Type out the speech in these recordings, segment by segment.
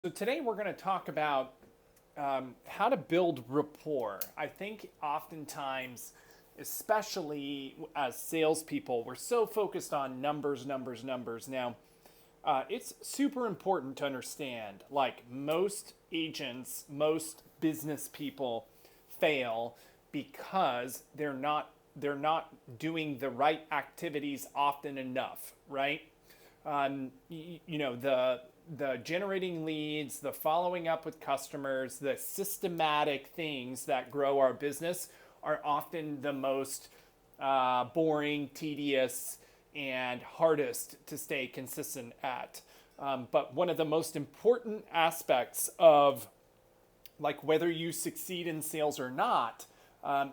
So today we're going to talk about how to build rapport. I think oftentimes, especially as salespeople, we're so focused on numbers, numbers, numbers. Now, it's super important to understand. Like most agents, most business people fail because they're not doing the right activities often enough, right? The generating leads, the following up with customers, the systematic things that grow our business are often the most boring, tedious, and hardest to stay consistent at. But one of the most important aspects of like whether you succeed in sales or not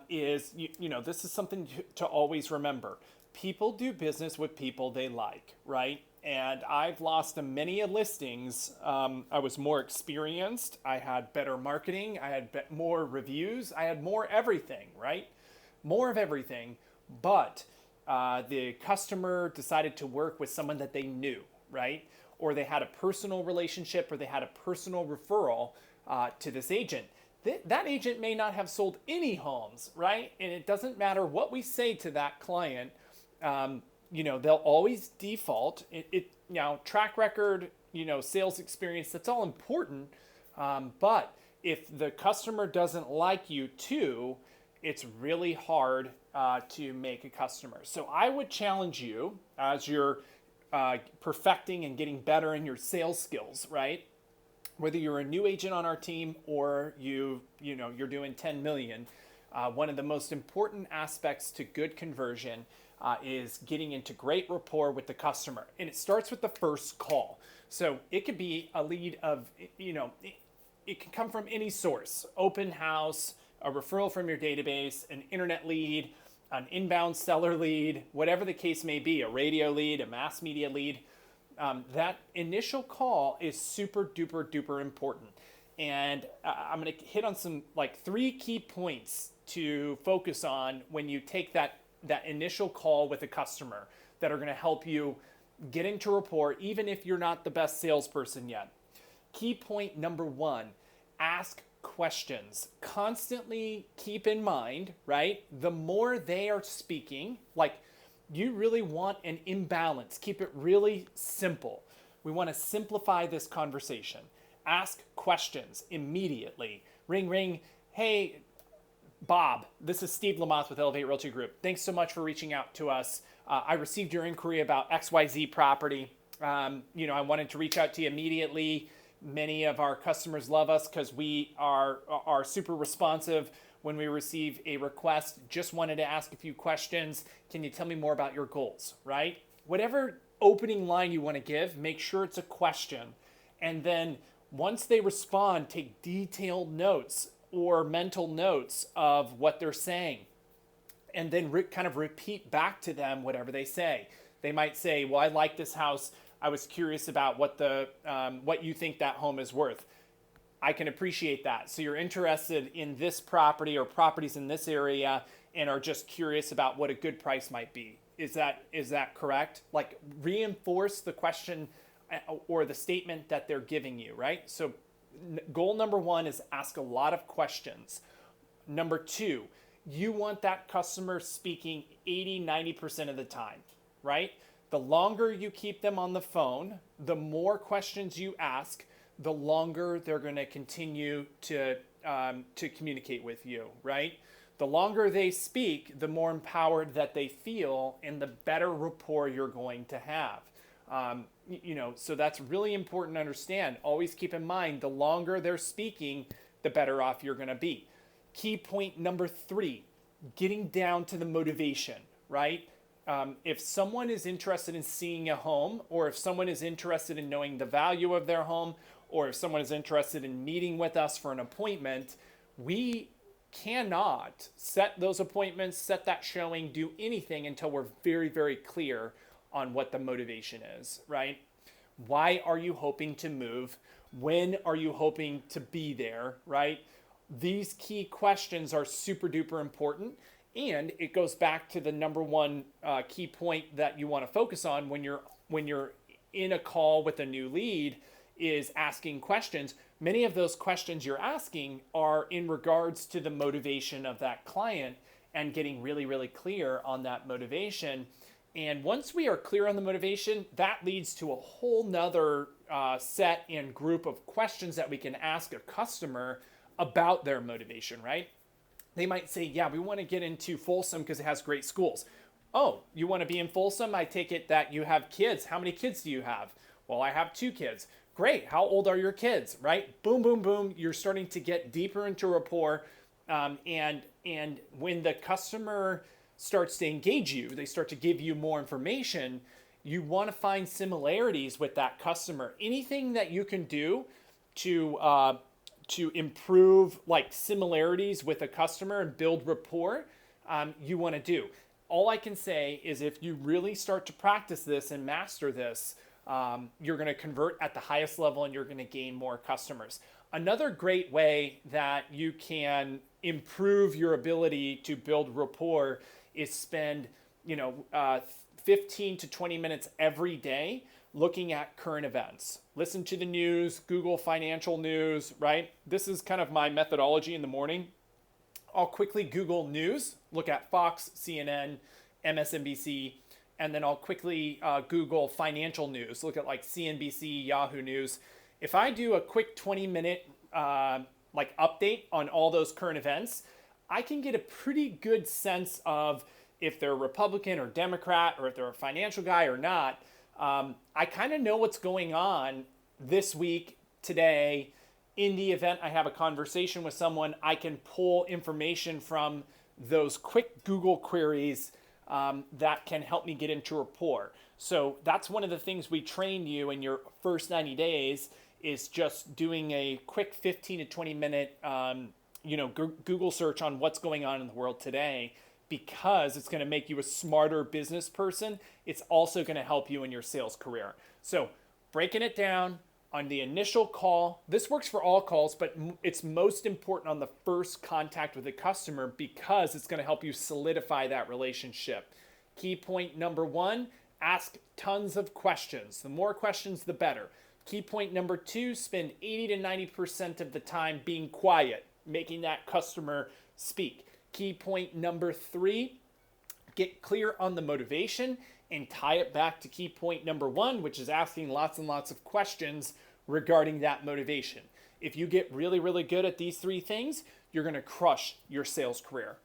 is this is something to always remember. People do business with people they like, right? And I've lost many a listings. I was more experienced. I had better marketing. I had more reviews. I had more everything, right? More of everything. But the customer decided to work with someone that they knew, right? Or they had a personal relationship, or they had a personal referral to this agent. That agent may not have sold any homes, right? And it doesn't matter what we say to that client. They'll always default. Track record, sales experience, that's all important. But if the customer doesn't like you too, it's really hard to make a customer. So I would challenge you as you're perfecting and getting better in your sales skills, right? Whether you're a new agent on our team or you're doing 10 million, one of the most important aspects to good conversion is getting into great rapport with the customer. And it starts with the first call. So it could be a lead of, it can come from any source: open house, a referral from your database, an internet lead, an inbound seller lead, whatever the case may be, a radio lead, a mass media lead. That initial call is super duper duper important. And I'm going to hit on some like 3 key points to focus on when you take that initial call with a customer that are going to help you get into rapport, even if you're not the best salesperson yet. Key point number 1, ask questions. Constantly keep in mind, right? The more they are speaking, like you really want an imbalance. Keep it really simple. We want to simplify this conversation. Ask questions immediately. Ring, ring. Hey, Bob, this is Steve Lamothe with Elevate Realty Group. Thanks so much for reaching out to us. I received your inquiry about XYZ property. I wanted to reach out to you immediately. Many of our customers love us because we are super responsive when we receive a request. Just wanted to ask a few questions. Can you tell me more about your goals, right? Whatever opening line you want to give, make sure it's a question. And then once they respond, take detailed notes or mental notes of what they're saying. And then kind of repeat back to them whatever they say. They might say, well, I like this house. I was curious about what you think that home is worth. I can appreciate that. So you're interested in this property or properties in this area and are just curious about what a good price might be. Is that correct? Like reinforce the question or the statement that they're giving you, right? So goal number 1 is ask a lot of questions. Number 2, you want that customer speaking 80-90% of the time, right? The longer you keep them on the phone, the more questions you ask, the longer they're going to continue to communicate with you, right? The longer they speak, the more empowered that they feel and the better rapport you're going to have. So that's really important to understand. Always keep in mind, the longer they're speaking, the better off you're going to be. Key point number 3, getting down to the motivation, right? If someone is interested in seeing a home, or if someone is interested in knowing the value of their home, or if someone is interested in meeting with us for an appointment, we cannot set those appointments, set that showing, do anything until we're very, very clear on what the motivation is, right? Why are you hoping to move? When are you hoping to be there, right? These key questions are super duper important. And it goes back to the number 1 key point that you want to focus on when you're in a call with a new lead is asking questions. Many of those questions you're asking are in regards to the motivation of that client and getting really, really clear on that motivation. And once we are clear on the motivation, that leads to a whole nother set and group of questions that we can ask a customer about their motivation, right? They might say, yeah, we want to get into Folsom because it has great schools. Oh, you want to be in Folsom? I take it that you have kids. How many kids do you have? Well, I have 2 kids. Great. How old are your kids? Right? Boom, boom, boom. You're starting to get deeper into rapport. And when the customer starts to engage you, they start to give you more information. You want to find similarities with that customer. Anything that you can do to improve like similarities with a customer and build rapport, you want to do. All I can say is if you really start to practice this and master this, you're going to convert at the highest level and you're going to gain more customers. Another great way that you can improve your ability to build rapport is spend 15 to 20 minutes every day looking at current events. Listen to the news, Google financial news, right? This is kind of my methodology in the morning. I'll quickly Google news, look at Fox, CNN, MSNBC, and then I'll quickly Google financial news, look at like CNBC, Yahoo News. If I do a quick 20-minute update on all those current events, I can get a pretty good sense of if they're Republican or Democrat or if they're a financial guy or not. I kind of know what's going on this week, today. In the event I have a conversation with someone, I can pull information from those quick Google queries that can help me get into rapport. So that's one of the things we train you in your first 90 days is just doing a quick 15 to 20 minute Google search on what's going on in the world today, because it's going to make you a smarter business person. It's also going to help you in your sales career. So breaking it down on the initial call, this works for all calls, but it's most important on the first contact with the customer because it's going to help you solidify that relationship. Key point number 1, ask tons of questions. The more questions, the better. Key point number 2, spend 80 to 90% of the time being quiet, making that customer speak. Key point number 3, get clear on the motivation and tie it back to key point number 1, which is asking lots and lots of questions regarding that motivation. If you get really, really good at these 3 things, you're going to crush your sales career.